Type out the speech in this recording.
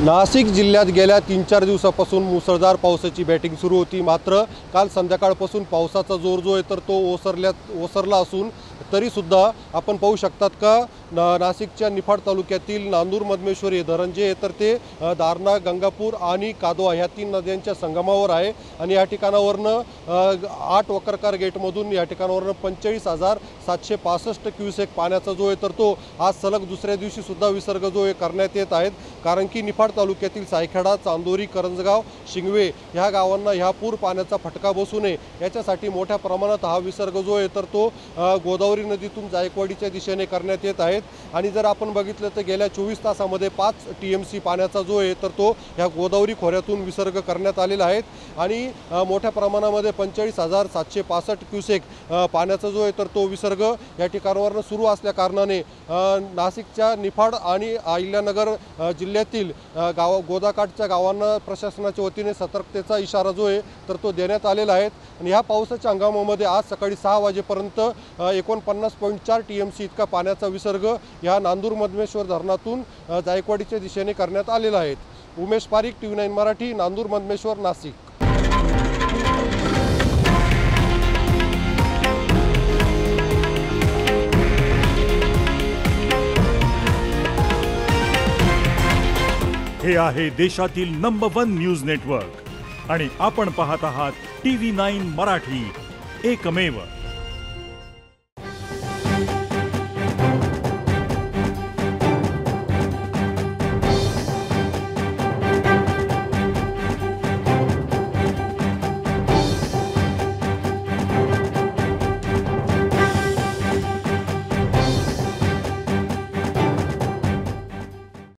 नाशिक जिल्ह्यात गेल्या 3-4 दिवसापासून मुसळधार पावसाची बॅटिंग सुरू होती। मात्र काल संध्याकाळपासून पावसाचा जोर जो आहे तर तो ओसरला असून तरीसुद्धा आपण पाहू शकतात का नाशिकच्या निफाड तालुक्यातील नांदूर मधमेश्वर हे धरण जे आहे तर ते दारणा, गंगापूर आणि कादवा ह्या 3 नद्यांच्या संगमावर आहे आणि या ठिकाणावरनं 8 वक्रकार गेटमधून या ठिकाणावरनं 45,765 क्युसेक पाण्याचा जो आहे तर तो आज सलग दुसऱ्या दिवशी सुद्धा विसर्ग जो आहे करण्यात येत आहेत। कारण की निफाड तालुक्यातील सायखेडा, चांदोरी, करंजगाव, शिंगवे ह्या गावांना ह्या पूर पाण्याचा फटका बसू नये याच्यासाठी मोठ्या प्रमाणात हा विसर्ग जो आहे तर तो गोदावरी नदीतून जायकवाडीच्या दिशेने करण्यात येत आहेत। आणि जर आपण बघितलं तर गेल्या 24 तासामध्ये 5 TMC पाण्याचा जो आहे तर तो ह्या गोदावरी खोऱ्यातून विसर्ग करण्यात आलेला आहे आणि मोठ्या प्रमाणामध्ये 45,765 क्युसेक पाण्याचा जो आहे तर तो विसर्ग या ठिकाणावरून सुरू असल्या कारणाने नाशिकच्या निफाड आणि अहिल्यानगर जिल्ह्यातील गोदाकाठच्या गावांना प्रशासनाच्या वतीने सतर्कतेचा इशारा जो आहे तर तो देण्यात आलेला आहे। आणि ह्या पावसाच्या हंगामामध्ये आज सकाळी 6 वाजेपर्यंत 49.4 TMC इतका पाण्याचा विसर्ग या नांदूर मधमेश्वर धरणातून जायकवाडीच्या दिशेने करण्यात आलेला आहे। उमेश पारीख, TV9 मराठी, नांदूर मधमेश्वर, नाशिक। हे आहे देशातील नंबर 1 न्यूज नेटवर्क आणि आपण पाहत आहात TV9 मराठी, एकमेव।